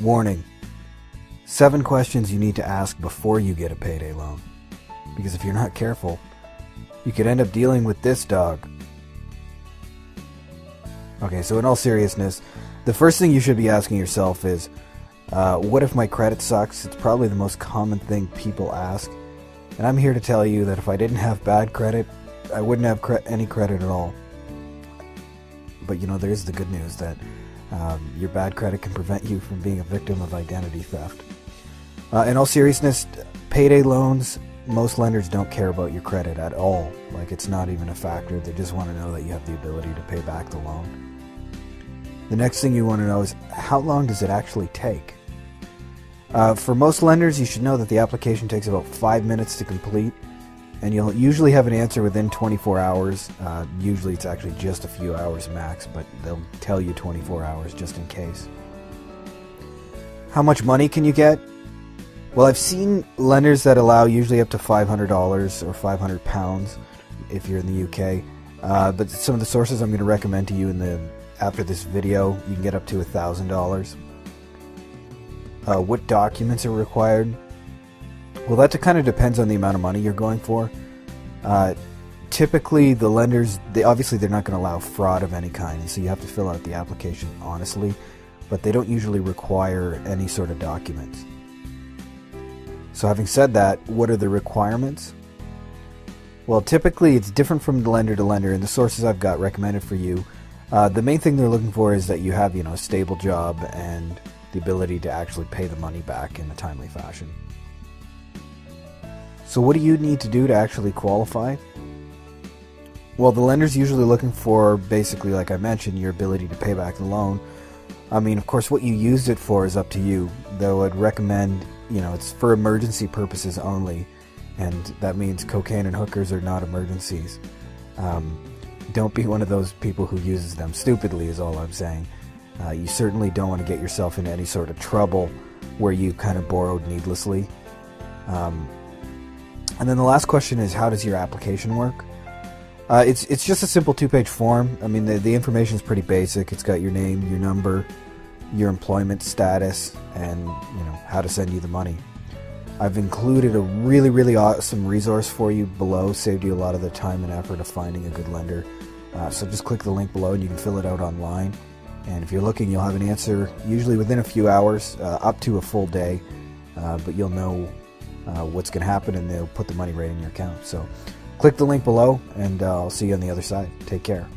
Warning: 7 questions you need to ask before you get a payday loan. Because if you're not careful, you could end up dealing with this dog. Okay, so in all seriousness, the first thing you should be asking yourself is, what if my credit sucks? It's probably the most common thing people ask. And I'm here to tell you that if I didn't have bad credit, I wouldn't have any credit at all. But you know, there's the good news that your bad credit can prevent you from being a victim of identity theft. In all seriousness, payday loans, most lenders don't care about your credit at all. Like, it's not even a factor. They just want to know that you have the ability to pay back the loan. The next thing you want to know is, how long does it actually take? For most lenders, you should know that the application takes about 5 minutes to complete, and you'll usually have an answer within 24 hours. Usually it's actually just a few hours max, but they'll tell you 24 hours just in case. How much money can you get? Well, I've seen lenders that allow usually up to $500 or £500 if you're in the UK. But some of the sources I'm going to recommend to you after this video, you can get up to $1,000. What documents are required? Well, that kind of depends on the amount of money you're going for. Typically, the lenders, obviously they're not going to allow fraud of any kind, and so you have to fill out the application honestly, but they don't usually require any sort of documents. So having said that, what are the requirements? Well, typically it's different from lender to lender, and the sources I've got recommended for you, the main thing they're looking for is that you have, a stable job and the ability to actually pay the money back in a timely fashion. So what do you need to do to actually qualify? Well, the lender's usually looking for, basically, like I mentioned, your ability to pay back the loan. I mean, of course, what you used it for is up to you, though I'd recommend, it's for emergency purposes only, and that means cocaine and hookers are not emergencies. Don't be one of those people who uses them stupidly, is all I'm saying. You certainly don't want to get yourself into any sort of trouble where you kind of borrowed needlessly. And then the last question is, how does your application work? It's just a simple 2-page form. I mean, the information is pretty basic. It's got your name, your number, your employment status, and how to send you the money. I've included a really, really awesome resource for you below. Saved you a lot of the time and effort of finding a good lender. So just click the link below and you can fill it out online. And if you're looking, you'll have an answer usually within a few hours, up to a full day. But you'll know what's going to happen, and they'll put the money right in your account. So click the link below, and I'll see you on the other side. Take care.